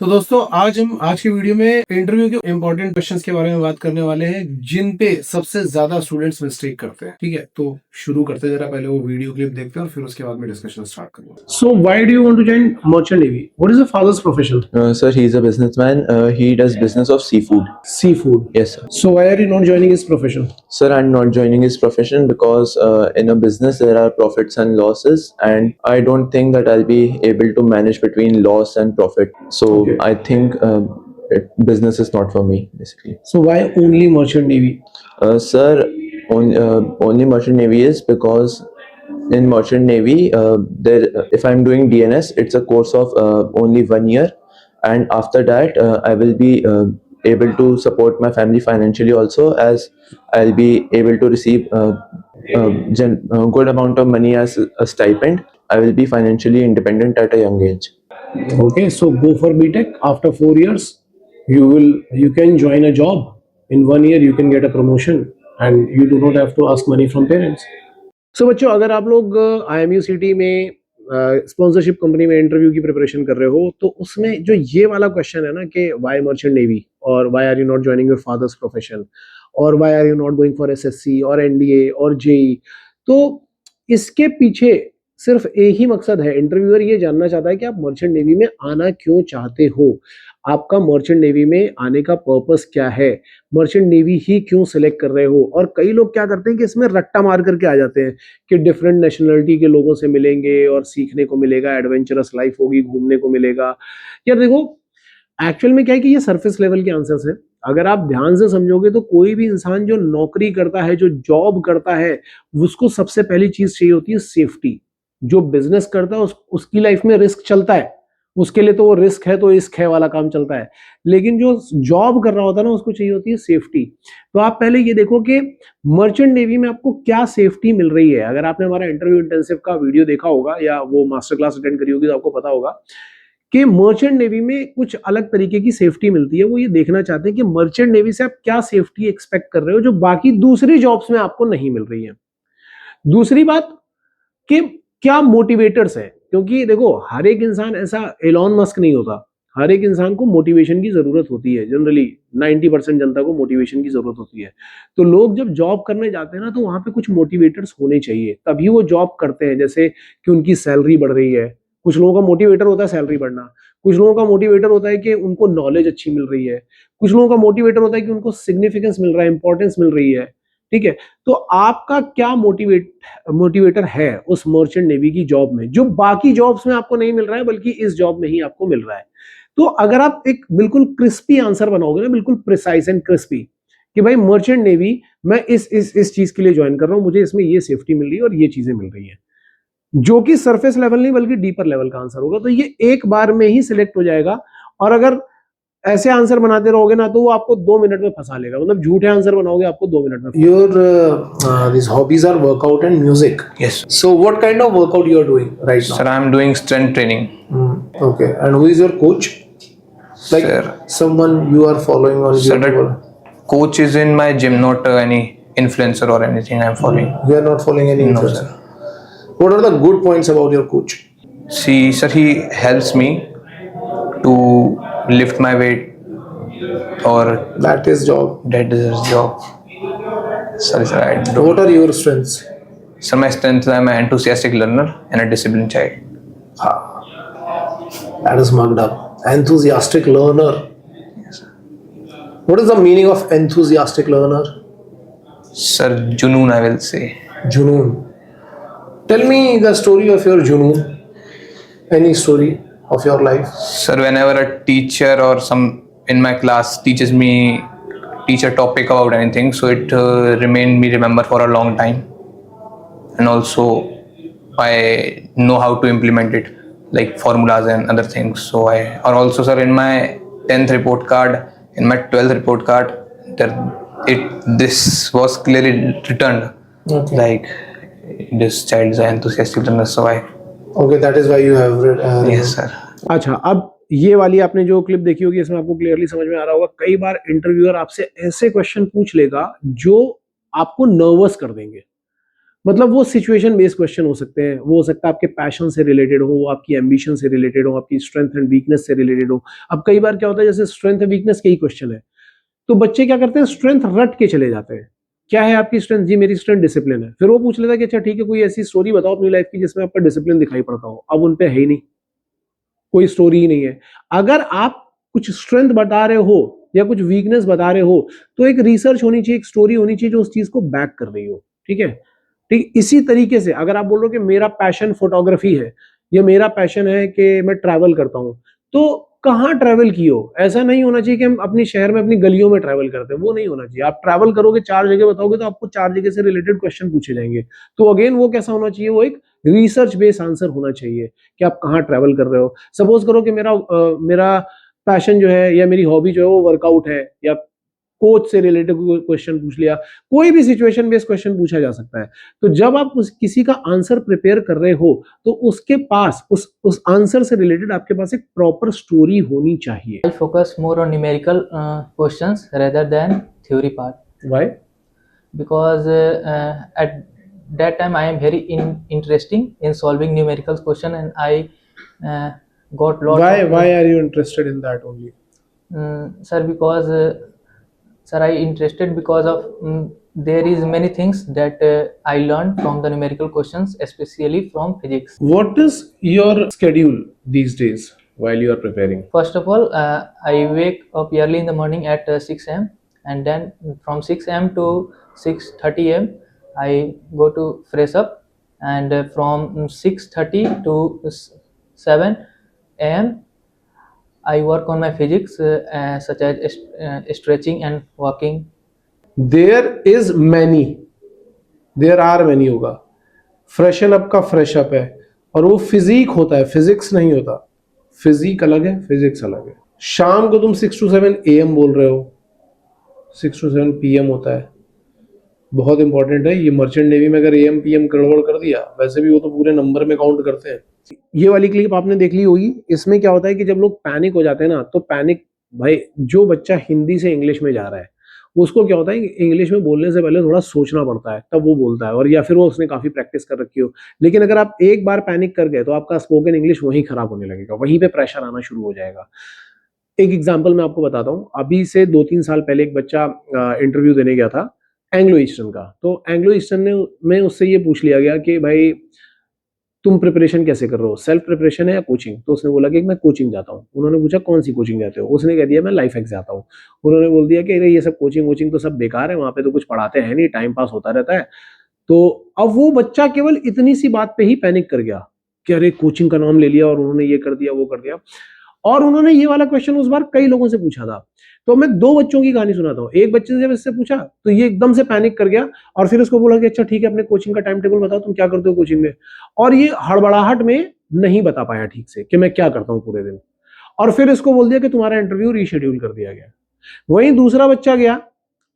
तो दोस्तों आज की वीडियो में इंटरव्यू के इंपॉर्टेंट क्वेश्चंस के बारे में बात करने वाले हैं जिन पे सबसे ज्यादा स्टूडेंट्स मिस्टेक करते हैं। ठीक है, तो शुरू करते हैं। जरा पहले वो वीडियो क्लिप देखते हैं और फिर उसके बाद में डिस्कशन स्टार्ट करूंगा। So why do you want to join merchant navy? What is your father's profession? Sir, he's a businessman. He does business of seafood. Seafood. Yes, sir. So why are you not joining his profession? Sir, I'm not joining his profession because in a business there are profits and losses, and I don't think that I'll be able to manage between loss and profit. So Okay. I think business is not for me, basically. So why only merchant navy? Sir, only merchant navy is because in merchant navy, if I'm doing DNS, it's a course of only 1 year, and after that, I will be able to support my family financially also, as I'll be able to receive good amount of money as a stipend. I will be financially independent at a young age. Okay, so go for BTech. After 4 years, you can join a job. In 1 year, you can get a promotion, and you do not have to ask money from parents. So बच्चों, अगर आप लोग IMU city में sponsorship company में interview की preparation कर रहे हो, तो उसमें जो ये वाला क्वेश्चन है ना कि वाई मर्चेंट नेवी, और why are you not joining your father's profession, और why are you not going for SSC और एनडीए और जेई, तो इसके पीछे सिर्फ एक ही मकसद है। इंटरव्यूअर ये जानना चाहता है कि आप मर्चेंट नेवी में आना क्यों चाहते हो, आपका मर्चेंट नेवी में आने का पर्पस क्या है, मर्चेंट नेवी ही क्यों सिलेक्ट कर रहे हो। और कई लोग क्या करते हैं कि इसमें रट्टा मार करके आ जाते हैं कि डिफरेंट नेशनलिटी के लोगों से मिलेंगे और सीखने को मिलेगा, एडवेंचरस लाइफ होगी, घूमने को मिलेगा। यार देखो, एक्चुअल में क्या है कि ये सरफेस लेवल के आंसर्स हैं। अगर आप ध्यान से समझोगे तो कोई भी इंसान जो नौकरी करता है, जो जॉब करता है, उसको सबसे पहली चीज चाहिए होती है सेफ्टी। जो बिजनेस करता है उसकी लाइफ में रिस्क चलता है, उसके लिए तो वो रिस्क है तो इश्क है वाला काम चलता है। लेकिन जो जॉब कर रहा होता है ना, उसको चाहिए होती है सेफ्टी। तो आप पहले ये देखो कि मर्चेंट नेवी में आपको क्या सेफ्टी मिल रही है। अगर आपने हमारा इंटरव्यू इंटेंसिव का वीडियो देखा होगा या वो मास्टर क्लास अटेंड करी होगी, तो आपको पता होगा कि मर्चेंट नेवी में कुछ अलग तरीके की सेफ्टी मिलती है। वो ये देखना चाहते हैं कि मर्चेंट नेवी से आप क्या सेफ्टी एक्सपेक्ट कर रहे हो जो बाकी दूसरी जॉब्स में आपको नहीं मिल रही है। दूसरी बात कि क्या मोटिवेटर्स है, क्योंकि देखो हर एक इंसान ऐसा एलॉन मस्क नहीं होता। हर एक इंसान को मोटिवेशन की जरूरत होती है। जनरली 90% जनता को मोटिवेशन की जरूरत होती है। तो लोग जब जॉब करने जाते हैं ना, तो वहां पे कुछ मोटिवेटर्स होने चाहिए, तभी वो जॉब करते हैं। जैसे कि उनकी सैलरी बढ़ रही है, कुछ लोगों का मोटिवेटर होता है सैलरी बढ़ना, कुछ लोगों का मोटिवेटर होता है कि उनको नॉलेज अच्छी मिल रही है, कुछ लोगों का मोटिवेटर होता है कि उनको सिग्निफिकेंस मिल रहा है, इंपॉर्टेंस मिल रही है। ठीक है, तो आपका क्या मोटिवेटर है उस मर्चेंट नेवी की जॉब में, जो बाकी जॉब्स में आपको नहीं मिल रहा है बल्कि इस जॉब में ही आपको मिल रहा है। तो अगर आप एक बिल्कुल क्रिस्पी आंसर बनाओगे ना, बिल्कुल प्रिसाइज एंड क्रिस्पी, कि भाई मर्चेंट नेवी मैं इस चीज के लिए ज्वाइन कर रहा हूं, मुझे इसमें ये सेफ्टी मिल रही है और ये चीजें मिल रही है, जो कि सरफेस लेवल नहीं बल्कि डीपर लेवल का आंसर होगा, तो ये एक बार में ही सिलेक्ट हो जाएगा। और अगर ऐसे आंसर बनाते रहोगे ना, तो वो आपको 2 मिनट में फंसा लेगा। मतलब झूठे आंसर बनाओगे, आपको 2 मिनट में। Your these hobbies are workout and music. Yes. So what kind of workout you are doing right now? Sir, I'm doing strength training. Okay. And who is your coach? Like Sir, someone you are following on Sir, YouTube? coach is in my gym, not any influencer or anything I'm following. You are not following any No, influencer. sir. What are the good points about your coach? See, sir, he helps me to lift my weight, or That is job. that is his job. Sorry, sir, I don't. What are your strengths? Sir, my strength is I'm an enthusiastic learner and a disciplined child. That is mugged up. Enthusiastic learner. What is the meaning of enthusiastic learner? Sir, junoon, I will say. Junoon. Tell me the story of your junoon. Any story of your life? Sir, whenever a teacher or some in my class teach a topic about anything, so it remember for a long time, and also I know how to implement it, like formulas and other things. So also, sir, in my 10th report card, in my 12th report card, this was clearly returned. Okay. Like, this child is an enthusiastic learner, so Okay, that is why you have read. Yes, sir. अच्छा, अब ये वाली आपने जो clip देखी होगी, इसमें आपको क्लियरली समझ में आ रहा होगा। कई बार इंटरव्यूअर आपसे ऐसे क्वेश्चन पूछ लेगा जो आपको नर्वस कर देंगे। मतलब वो सिचुएशन बेस्ड क्वेश्चन हो सकते हैं, वो हो सकता है आपके पैशन से रिलेटेड हो, आपकी एम्बिशन से रिलेटेड हो, आपकी स्ट्रेंथ एंड वीकनेस से रिलेटेड हो। अब कई बार क्या होता है, जैसे स्ट्रेंथ एंड वीकनेस के ही क्वेश्चन है, तो बच्चे क्या करते हैं, स्ट्रेंथ रट के चले जाते हैं। क्या है आपकी स्ट्रेंथ? जी मेरी स्ट्रेंथ डिसिप्लिन है। फिर वो पूछ लेता है कि अच्छा ठीक है, कोई ऐसी स्टोरी बताओ अपनी लाइफ की जिसमें आपका डिसिप्लिन दिखाई पड़ता हो। अब उन पे है ही नहीं, कोई स्टोरी ही नहीं है। अगर आप कुछ स्ट्रेंथ बता रहे हो या कुछ वीकनेस बता रहे हो, तो एक रिसर्च होनी चाहिए, एक स्टोरी होनी चाहिए जो उस चीज को बैक कर रही हो। ठीक है, ठीक इसी तरीके से अगर आप बोल रहे हो कि मेरा पैशन फोटोग्राफी है या मेरा पैशन है कि मैं ट्रैवल करता हूं, तो कहाँ ट्रैवल की हो? ऐसा नहीं होना चाहिए कि हम अपने शहर में अपनी गलियों में ट्रैवल करते हैं, वो नहीं होना चाहिए। आप ट्रैवल करोगे, 4 जगह बताओगे, तो आपको 4 जगह से रिलेटेड क्वेश्चन पूछे जाएंगे। तो अगेन वो कैसा होना चाहिए, वो एक रिसर्च बेस्ड आंसर होना चाहिए कि आप कहाँ ट्रैवल कर रहे हो। सपोज करो कि मेरा पैशन जो है या मेरी हॉबी जो है वो वर्कआउट है, या कोच से रिलेटेड क्वेश्चन पूछ लिया। कोई भी सिचुएशन बेस्ड क्वेश्चन पूछा जा सकता है। तो जब आप किसी का आंसर प्रिपेयर कर रहे हो, तो उसके पास उस आंसर से रिलेटेड आपके पास एक प्रॉपर स्टोरी होनी चाहिए। I focus more on numerical questions rather than theory part, Why? because at that time I am very interesting in solving numerical question, and I got lot of Why are you interested in that only? sir, because sir, I interested because of there is many things that I learned from the numerical questions, especially from physics. What is your schedule these days while you are preparing? First of all, I wake up early in the morning at 6 a.m. and then from 6 a.m. to 6:30 a.m. I go to fresh up, and from 6:30 to 7 a.m. I work on my physics such as stretching and walking. There are many होगा। Freshen up का fresh up है, और वो physique होता है, physics नहीं होता। Physique अलग है, फिजिक्स अलग है। शाम को तुम 6 to 7 AM बोल रहे हो, 6 to 7 PM होता है। बहुत इंपॉर्टेंट है ये। मर्चेंट नेवी में अगर AM PM गड़बड़ कर दिया, वैसे भी वो तो पूरे नंबर में काउंट करते हैं। ये वाली क्लिप आपने देख ली होगी। इसमें क्या होता है कि जब लोग पैनिक हो जाते हैं ना, तो पैनिक, भाई जो बच्चा हिंदी से इंग्लिश में जा रहा है, उसको क्या होता है कि इंग्लिश में बोलने से पहले थोड़ा सोचना पड़ता है, तब वो बोलता है, और या फिर वो उसने काफी प्रैक्टिस कर रखी हो। लेकिन अगर आप एक बार पैनिक कर गए, तो आपका स्पोकन इंग्लिश वहीं खराब होने लगेगा, वहीं पे प्रेशर आना शुरू हो जाएगा। एक एग्जांपल मैं आपको बताता हूँ। अभी से 2-3 साल पहले एक बच्चा इंटरव्यू देने गया था एंग्लो ईस्टर्न का। तो एंग्लो ईस्टर्न में उससे ये पूछ लिया गया कि भाई तुम प्रिपरेशन कैसे कर रहे हो, सेल्फ प्रिपरेशन है या कोचिंग? तो उसने बोला कि मैं कोचिंग जाता हूँ। उन्होंने पूछा कौन सी कोचिंग जाते हो? उसने कह दिया मैं लाइफ एक्स जाता हूँ। उन्होंने बोल दिया कि अरे ये सब कोचिंग वोचिंग तो सब बेकार है, वहाँ पे तो कुछ पढ़ाते हैं नहीं, टाइम पास होता रहता है। तो अब वो बच्चा केवल इतनी सी बात पे ही पैनिक कर गया कि अरे कोचिंग का नाम ले लिया और उन्होंने ये कर दिया, वो कर दिया। और उन्होंने ये वाला क्वेश्चन उस बार कई लोगों से पूछा था। तो मैं 2 बच्चों की कहानी सुनाता हूँ। एक बच्चे से जब इससे पूछा, तो ये एकदम से पैनिक कर गया, और फिर उसको बोला कि अच्छा ठीक है, अपने कोचिंग का टाइम टेबल बताओ, तुम क्या करते हो कोचिंग में? और ये हड़बड़ाहट में नहीं बता पाया ठीक से कि मैं क्या करता हूँ पूरे दिन। और फिर इसको बोल दिया कि तुम्हारा इंटरव्यू रीशेड्यूल कर दिया गया। वहीं दूसरा बच्चा गया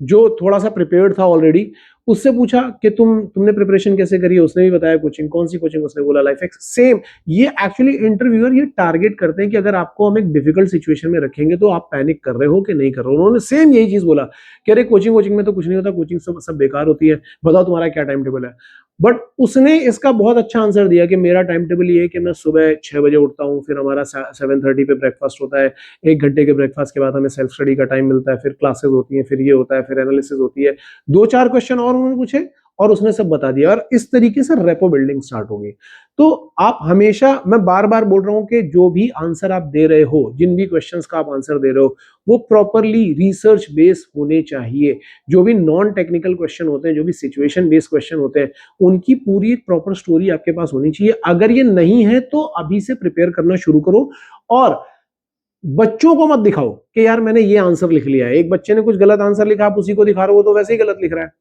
जो थोड़ा सा प्रिपेयर्ड था ऑलरेडी, उससे पूछा कि तुमने प्रिपरेशन कैसे करी है? उसने भी बताया कोचिंग। कौन सी कोचिंग? उसने बोला लाइफ एक्स। सेम, ये एक्चुअली इंटरव्यूअर ये टारगेट करते हैं कि अगर आपको हम एक डिफिकल्ट सिचुएशन में रखेंगे तो आप पैनिक कर रहे हो कि नहीं कर रहे हो। उन्होंने सेम यही चीज बोला कि अरे कोचिंग में तो कुछ नहीं होता, कोचिंग सब बेकार होती है, बताओ तुम्हारा क्या टाइम टेबल है। बट उसने इसका बहुत अच्छा आंसर दिया कि मेरा टाइम टेबल ये है कि मैं सुबह 6 बजे उठता हूँ, फिर हमारा 7:30 पे ब्रेकफास्ट होता है। 1 घंटे के ब्रेकफास्ट के बाद हमें सेल्फ स्टडी का टाइम मिलता है, फिर क्लासेस होती हैं, फिर ये होता है, फिर एनालिसिस होती है। 2-4 क्वेश्चन और उन्होंने पूछे और उसने सब बता दिया, और इस तरीके से रेपो बिल्डिंग स्टार्ट होगी। तो आप हमेशा, मैं बार बार बोल रहा हूं कि जो भी आंसर आप दे रहे हो, जिन भी क्वेश्चंस का आप आंसर दे रहे हो, वो प्रॉपरली रिसर्च बेस्ड होने चाहिए। जो भी नॉन टेक्निकल क्वेश्चन होते हैं, जो भी सिचुएशन बेस्ड क्वेश्चन होते हैं, उनकी पूरी प्रॉपर स्टोरी आपके पास होनी चाहिए। अगर ये नहीं है तो अभी से प्रिपेयर करना शुरू करो, और बच्चों को मत दिखाओ कि यार मैंने ये आंसर लिख लिया है। एक बच्चे ने कुछ गलत आंसर लिखा, आप उसी को दिखा रहे हो, तो वैसे ही गलत लिख रहा है।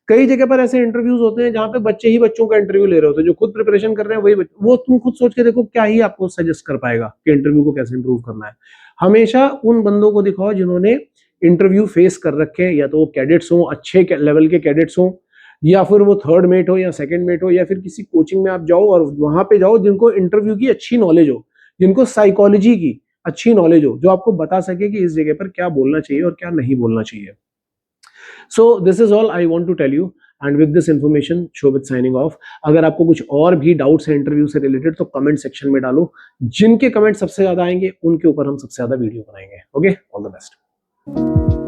कई जगह पर ऐसे इंटरव्यूज होते हैं जहां पे बच्चे ही बच्चों का इंटरव्यू ले रहे होते हैं, जो खुद प्रिपरेशन कर रहे हैं वही वो तुम खुद सोच के देखो, क्या ही आपको सजेस्ट कर पाएगा कि इंटरव्यू को कैसे इंप्रूव करना है। हमेशा उन बंदों को दिखाओ जिन्होंने इंटरव्यू फेस कर रखे हैं, या तो वो कैडेट्स हो, अच्छे लेवल के कैडेट्स हो, या फिर वो 3rd मेट हो या 2nd मेट हो, या फिर किसी कोचिंग में आप जाओ और वहां पे जाओ जिनको इंटरव्यू की अच्छी नॉलेज हो, जिनको साइकोलॉजी की अच्छी नॉलेज हो, जो आपको बता सके कि इस जगह पर क्या बोलना चाहिए और क्या नहीं बोलना चाहिए। So this is all I want to tell you, and with this information Shobhit signing off. अगर आपको कुछ और भी डाउट्स है इंटरव्यू से रिलेटेड तो कमेंट सेक्शन में डालो, जिनके कमेंट सबसे ज्यादा आएंगे उनके ऊपर हम सबसे ज्यादा वीडियो बनाएंगे। Okay, all the best.